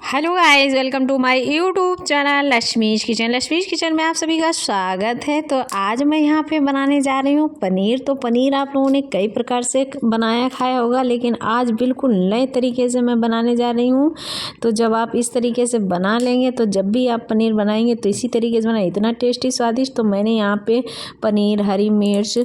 Hello guys, welcome to my YouTube channel Laxmi's kitchen. Laxmi's kitchen में आप सभी का स्वागत है। तो आज मैं यहाँ पे बनाने जा रही हूँ पनीर। तो पनीर आप लोगों ने कई प्रकार से बनाया खाया होगा, लेकिन आज बिल्कुल नए तरीके से मैं बनाने जा रही हूँ। तो जब आप इस तरीके से बना लेंगे तो जब भी आप पनीर बनाएंगे तो इसी तरीके से बनाए, इतना टेस्टी स्वादिष्ट। तो मैंने यहाँ पे पनीर, हरी मिर्च,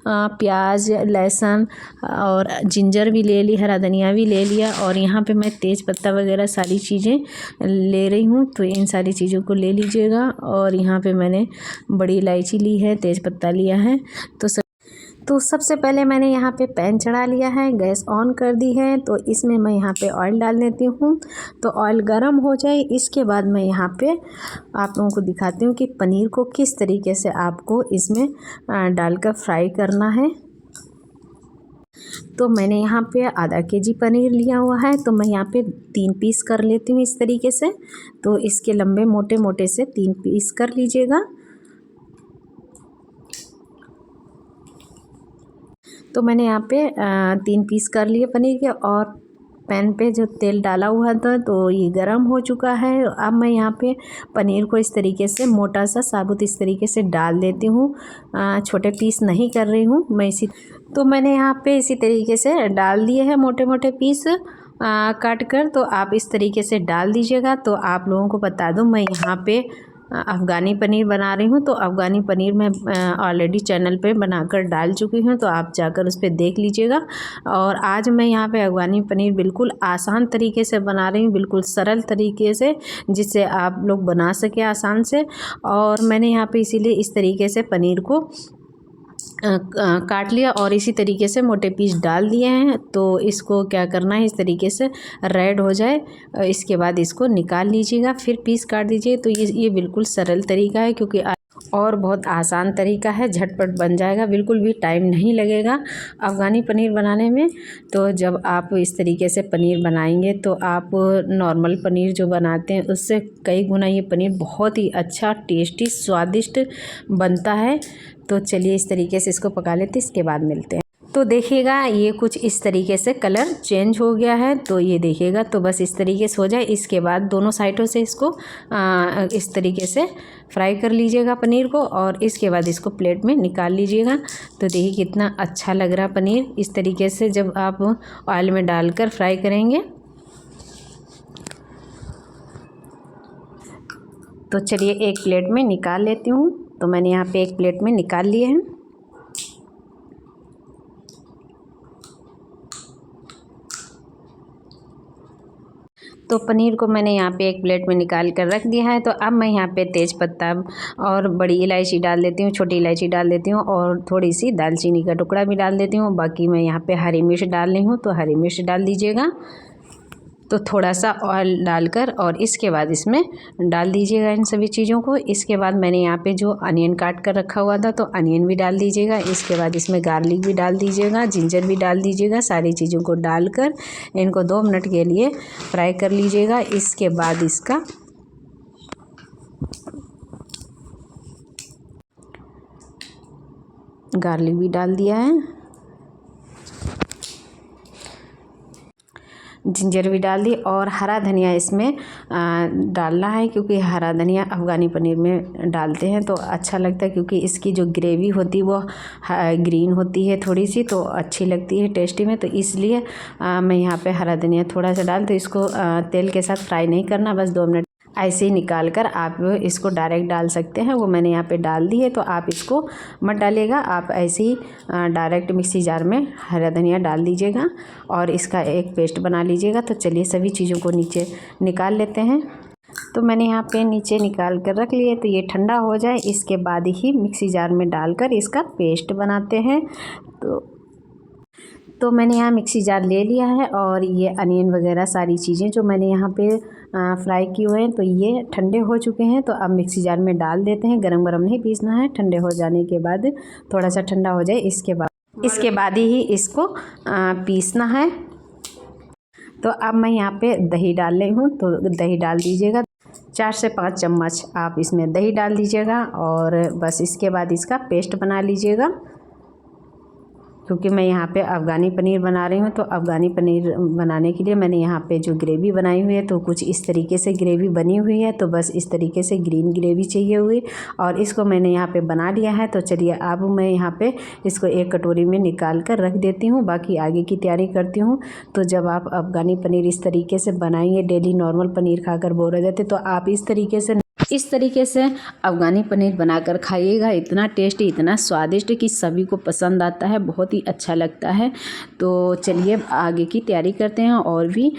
प्याज, लहसुन और जिंजर भी ले ली, हरा धनिया भी ले लिया, और यहाँ पे मैं तेज पत्ता वगैरह सारी चीज़ें ले रही हूँ। तो इन सारी चीज़ों को ले लीजिएगा। और यहाँ पे मैंने बड़ी इलायची ली है, तेज पत्ता लिया है। तो सबसे पहले मैंने यहाँ पे पैन चढ़ा लिया है, गैस ऑन कर दी है। तो इसमें मैं यहाँ पे ऑयल डाल देती हूँ। तो ऑयल गर्म हो जाए, इसके बाद मैं यहाँ पे आप लोगों को दिखाती हूँ कि पनीर को किस तरीके से आपको इसमें डालकर फ्राई करना है। तो मैंने यहाँ पे आधा केजी पनीर लिया हुआ है। तो मैं यहाँ पे 3 पीस कर लेती हूँ इस तरीके से। तो इसके लंबे मोटे मोटे से 3 पीस कर लीजिएगा। तो मैंने यहाँ पे 3 पीस कर लिए पनीर के, और पैन पे जो तेल डाला हुआ था तो ये गरम हो चुका है। अब मैं यहाँ पे पनीर को इस तरीके से मोटा सा साबुत इस तरीके से डाल देती हूँ। छोटे पीस नहीं कर रही हूँ मैं तो मैंने यहाँ पे इसी तरीके से डाल दिए हैं मोटे मोटे पीस काट कर। तो आप इस तरीके से डाल दीजिएगा। तो आप लोगों को बता दूँ, मैं यहाँ पे अफ़गानी पनीर बना रही हूँ। तो अफ़गानी पनीर मैं ऑलरेडी चैनल पे बनाकर डाल चुकी हूँ, तो आप जाकर उस पर देख लीजिएगा। और आज मैं यहाँ पे अफ़गानी पनीर बिल्कुल आसान तरीके से बना रही हूँ, बिल्कुल सरल तरीके से, जिससे आप लोग बना सके आसान से। और मैंने यहाँ पे इसीलिए इस तरीके से पनीर को काट लिया और इसी तरीके से मोटे पीस डाल दिए हैं। तो इसको क्या करना है, इस तरीके से रेड हो जाए, इसके बाद इसको निकाल लीजिएगा, फिर पीस काट दीजिए। तो ये बिल्कुल सरल तरीका है, क्योंकि और बहुत आसान तरीका है, झटपट बन जाएगा, बिल्कुल भी टाइम नहीं लगेगा अफ़गानी पनीर बनाने में। तो जब आप इस तरीके से पनीर बनाएंगे तो आप नॉर्मल पनीर जो बनाते हैं उससे कई गुना ये पनीर बहुत ही अच्छा, टेस्टी, स्वादिष्ट बनता है। तो चलिए इस तरीके से इसको पका लेते हैं, इसके बाद मिलते हैं। तो देखिएगा ये कुछ इस तरीके से कलर चेंज हो गया है। तो ये देखिएगा, तो बस इस तरीके से हो जाए। इसके बाद दोनों साइडों से इसको इस तरीके से फ्राई कर लीजिएगा पनीर को, और इसके बाद इसको प्लेट में निकाल लीजिएगा। तो देखिए कितना अच्छा लग रहा पनीर इस तरीके से जब आप ऑयल में डालकर फ्राई करेंगे। तो चलिए एक प्लेट में निकाल लेती हूँ। तो मैंने यहाँ पे एक प्लेट में निकाल लिए हैं। तो पनीर को मैंने यहाँ पे एक प्लेट में निकाल कर रख दिया है। तो अब मैं यहाँ पे तेज पत्ता और बड़ी इलायची डाल देती हूँ, छोटी इलायची डाल देती हूँ, और थोड़ी सी दालचीनी का टुकड़ा भी डाल देती हूँ। बाकी मैं यहाँ पे हरी मिर्च डाल रही हूँ, तो हरी मिर्च डाल दीजिएगा। तो थोड़ा सा ऑयल डालकर और इसके बाद इसमें डाल दीजिएगा इन सभी चीज़ों को। इसके बाद मैंने यहाँ पे जो अनियन काट कर रखा हुआ था, तो अनियन भी डाल दीजिएगा। इसके बाद इसमें गार्लिक भी डाल दीजिएगा, जिंजर भी डाल दीजिएगा। सारी चीज़ों को डालकर इनको 2 मिनट के लिए फ्राई कर लीजिएगा। इसके बाद इसका गार्लिक भी डाल दिया है, जिंजर भी डाल दी, और हरा धनिया इसमें डालना है, क्योंकि हरा धनिया अफ़गानी पनीर में डालते हैं तो अच्छा लगता है, क्योंकि इसकी जो ग्रेवी होती है वो ग्रीन होती है थोड़ी सी, तो अच्छी लगती है टेस्टी में। तो इसलिए मैं यहाँ पे हरा धनिया थोड़ा सा डाल। तो इसको तेल के साथ फ्राई नहीं करना, बस 2 मिनट ऐसे ही निकाल कर आप इसको डायरेक्ट डाल सकते हैं। वो मैंने यहाँ पे डाल दी है। तो आप इसको मत डालिएगा, आप ऐसे ही डायरेक्ट मिक्सी जार में हरा धनिया डाल दीजिएगा और इसका एक पेस्ट बना लीजिएगा। तो चलिए सभी चीज़ों को नीचे निकाल लेते हैं। तो मैंने यहाँ पे नीचे निकाल कर रख लिए। तो ये ठंडा हो जाए, इसके बाद ही मिक्सी जार में डालकर इसका पेस्ट बनाते हैं। तो मैंने यहाँ मिक्सी जार ले लिया है, और ये अनियन वगैरह सारी चीज़ें जो मैंने यहाँ पे फ्राई किए हुए हैं, तो ये ठंडे हो चुके हैं। तो अब मिक्सी जार में डाल देते हैं। गरम गरम नहीं पीसना है, ठंडे हो जाने के बाद, थोड़ा सा ठंडा हो जाए इसके बाद ही इसको पीसना है। तो अब मैं यहाँ पे दही डाल रही हूँ। तो दही डाल दीजिएगा, 4 से 5 चम्मच आप इसमें दही डाल दीजिएगा, और बस इसके बाद इसका पेस्ट बना लीजिएगा। क्योंकि मैं यहाँ पे अफ़गानी पनीर बना रही हूँ। तो अफ़गानी पनीर बनाने के लिए मैंने यहाँ पे जो ग्रेवी बनाई हुई है तो कुछ इस तरीके से ग्रेवी बनी हुई है। तो बस इस तरीके से ग्रीन ग्रेवी चाहिए हुई और इसको मैंने यहाँ पे बना लिया है। तो चलिए अब मैं यहाँ पे इसको एक कटोरी में निकाल कर रख देती हूँ, बाकी आगे की तैयारी करती हूँ। तो जब आप अफ़गानी पनीर इस तरीके से बनाएंगे, डेली नॉर्मल पनीर खाकर बोर हो जाते, तो आप इस तरीके से अफ़गानी पनीर बनाकर खाइएगा। इतना टेस्टी, इतना स्वादिष्ट कि सभी को पसंद आता है, बहुत ही अच्छा लगता है। तो चलिए आगे की तैयारी करते हैं। और भी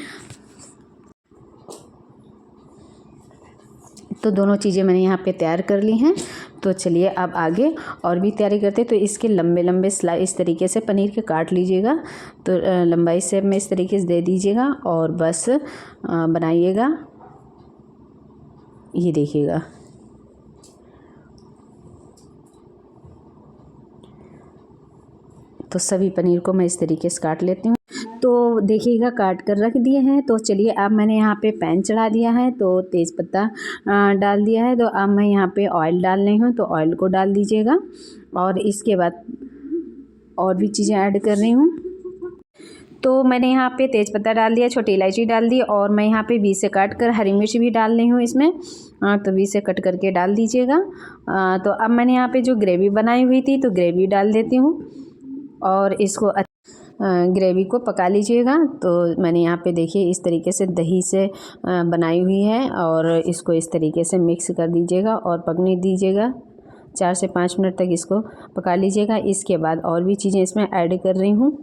तो दोनों चीज़ें मैंने यहाँ पे तैयार कर ली हैं। तो चलिए अब आगे और भी तैयारी करते हैं। तो इसके लंबे लंबे स्लाइस इस तरीके से पनीर के काट लीजिएगा। तो लंबाई से में इस तरीके से दे दीजिएगा और बस बनाइएगा। ये देखिएगा, तो सभी पनीर को मैं इस तरीके से काट लेती हूँ। तो देखिएगा काट कर रख दिए हैं। तो चलिए अब मैंने यहाँ पे पैन चढ़ा दिया है, तो तेज़पत्ता डाल दिया है। तो अब मैं यहाँ पे ऑयल डाल रही हूँ, तो ऑयल को डाल दीजिएगा और इसके बाद और भी चीज़ें ऐड कर रही हूँ। तो मैंने यहाँ पे तेज़पत्ता डाल दिया, छोटी इलायची डाल दी और मैं यहाँ पे बीच से काट कर हरी मिर्च भी डाल रही हूँ इसमें। तो बीच से कट करके डाल दीजिएगा। तो अब मैंने यहाँ पे जो ग्रेवी बनाई हुई थी तो ग्रेवी डाल देती हूँ और इसको ग्रेवी को पका लीजिएगा। तो मैंने यहाँ पे देखिए इस तरीके से दही से बनाई हुई है और इसको इस तरीके से मिक्स कर दीजिएगा और पकने दीजिएगा। 4 से 5 मिनट तक इसको पका लीजिएगा। इसके बाद और भी चीज़ें इसमें ऐड कर रही हूँ।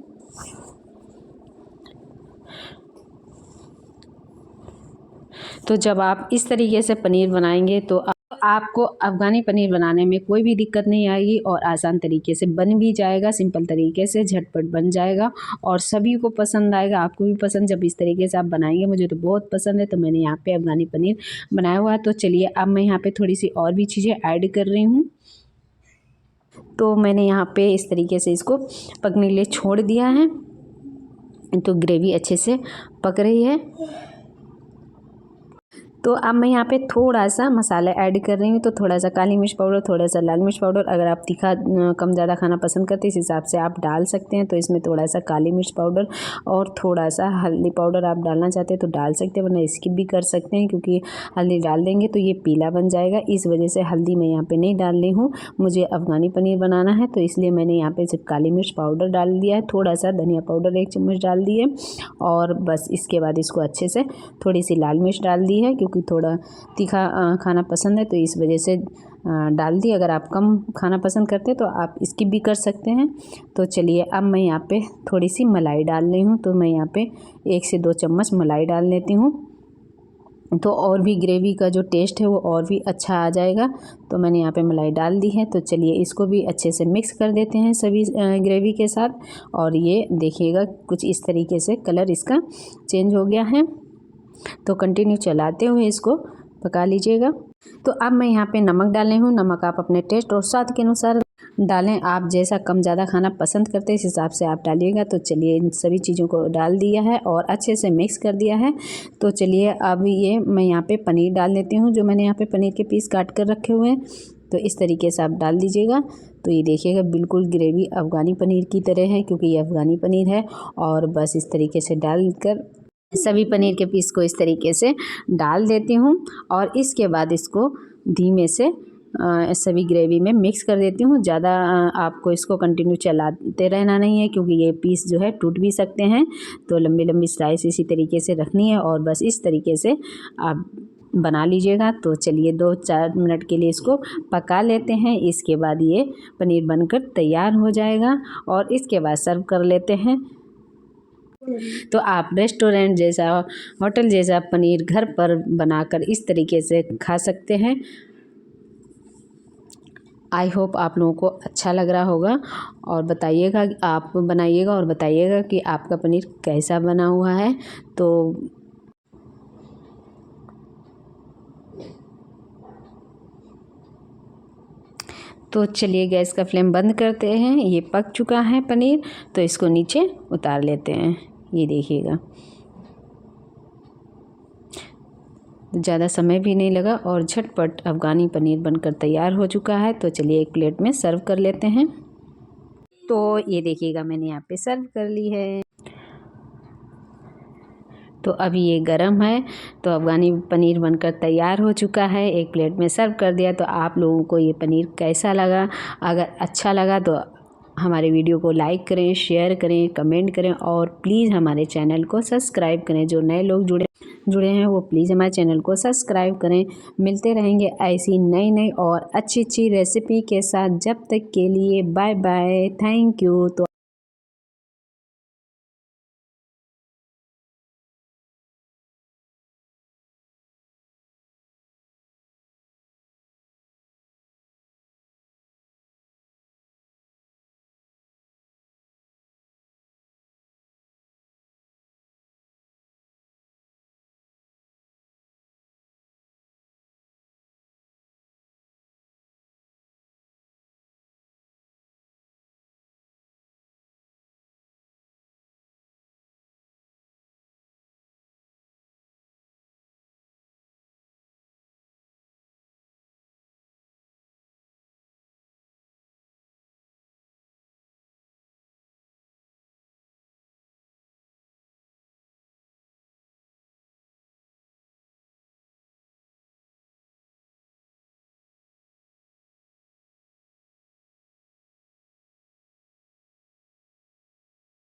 तो जब आप इस तरीके से पनीर बनाएंगे तो आपको अफ़गानी पनीर बनाने में कोई भी दिक्कत नहीं आएगी और आसान तरीके से बन भी जाएगा, सिंपल तरीके से झटपट बन जाएगा और सभी को पसंद आएगा। आपको भी पसंद जब इस तरीके से आप बनाएंगे, मुझे तो बहुत पसंद है। तो मैंने यहाँ पे अफ़गानी पनीर बनाया हुआ है। तो चलिए अब मैं यहाँ पे थोड़ी सी और भी चीज़ें ऐड कर रही हूँ। तो मैंने यहाँ पे इस तरीके से इसको पकने के लिए छोड़ दिया है। तो ग्रेवी अच्छे से पक रही है। तो अब मैं यहाँ पे थोड़ा सा मसाला ऐड कर रही हूँ। तो थोड़ा सा काली मिर्च पाउडर, थोड़ा सा लाल मिर्च पाउडर, अगर आप तीखा कम ज़्यादा खाना पसंद करते हैं इस हिसाब से आप डाल सकते हैं। तो इसमें थोड़ा सा काली मिर्च पाउडर और थोड़ा सा हल्दी पाउडर आप डालना चाहते हैं तो डाल सकते हैं, वरना स्किप भी कर सकते हैं, क्योंकि हल्दी डाल देंगे तो ये पीला बन जाएगा। इस वजह से हल्दी मैं यहाँ पर नहीं डाल रही हूँ। मुझे अफ़गानी पनीर बनाना है तो इसलिए मैंने यहाँ पर सिर्फ काली मिर्च पाउडर डाल दिया है, थोड़ा सा धनिया पाउडर 1 चम्मच डाल दिए और बस इसके बाद इसको अच्छे से थोड़ी सी लाल मिर्च डाल दी है, क्योंकि थोड़ा तीखा खाना पसंद है तो इस वजह से डाल दी। अगर आप कम खाना पसंद करते हैं तो आप स्किप भी कर सकते हैं। तो चलिए अब मैं यहाँ पे थोड़ी सी मलाई डाल रही हूँ। तो मैं यहाँ पे 1 से 2 चम्मच मलाई डाल लेती हूँ, तो और भी ग्रेवी का जो टेस्ट है वो और भी अच्छा आ जाएगा। तो मैंने यहाँ पे मलाई डाल दी है। तो चलिए इसको भी अच्छे से मिक्स कर देते हैं सभी ग्रेवी के साथ। और ये देखिएगा कुछ इस तरीके से कलर इसका चेंज हो गया है। तो कंटिन्यू चलाते हुए इसको पका लीजिएगा। तो अब मैं यहाँ पे नमक डाल रही हूँ। नमक आप अपने टेस्ट और स्वाद के अनुसार डालें, आप जैसा कम ज़्यादा खाना पसंद करते हैं इस हिसाब से आप डालिएगा। तो चलिए इन सभी चीज़ों को डाल दिया है और अच्छे से मिक्स कर दिया है। तो चलिए अब ये मैं यहाँ पे पनीर डाल देती हूँ, जो मैंने यहाँ पे पनीर के पीस काट कर रखे हुए हैं। तो इस तरीके से आप डाल दीजिएगा। तो ये देखिएगा बिल्कुल ग्रेवी अफ़गानी पनीर की तरह है, क्योंकि ये अफ़गानी पनीर है। और बस इस तरीके से डालकर सभी पनीर के पीस को इस तरीके से डाल देती हूँ और इसके बाद इसको धीमे से सभी ग्रेवी में मिक्स कर देती हूँ। ज़्यादा आपको इसको कंटिन्यू चलाते रहना नहीं है, क्योंकि ये पीस जो है टूट भी सकते हैं। तो लंबी लंबी स्लाइस इसी तरीके से रखनी है और बस इस तरीके से आप बना लीजिएगा। तो चलिए 2-4 मिनट के लिए इसको पका लेते हैं। इसके बाद ये पनीर बनकर तैयार हो जाएगा और इसके बाद सर्व कर लेते हैं। तो आप रेस्टोरेंट जैसा, होटल जैसा पनीर घर पर बनाकर इस तरीके से खा सकते हैं। आई होप आप लोगों को अच्छा लग रहा होगा और बताइएगा, आप बनाइएगा और बताइएगा कि आपका पनीर कैसा बना हुआ है। तो चलिए गैस का फ्लेम बंद करते हैं। ये पक चुका है पनीर, तो इसको नीचे उतार लेते हैं। ये देखिएगा ज़्यादा समय भी नहीं लगा और झटपट अफ़गानी पनीर बनकर तैयार हो चुका है। तो चलिए एक प्लेट में सर्व कर लेते हैं। तो ये देखिएगा मैंने यहाँ पे सर्व कर ली है। तो अभी ये गरम है। तो अफ़गानी पनीर बनकर तैयार हो चुका है, एक प्लेट में सर्व कर दिया। तो आप लोगों को ये पनीर कैसा लगा? अगर अच्छा लगा तो हमारे वीडियो को लाइक करें, शेयर करें, कमेंट करें और प्लीज़ हमारे चैनल को सब्सक्राइब करें। जो नए लोग जुड़े हैं वो प्लीज़ हमारे चैनल को सब्सक्राइब करें। मिलते रहेंगे ऐसी नई और अच्छी रेसिपी के साथ। जब तक के लिए बाय बाय, थैंक यू। तो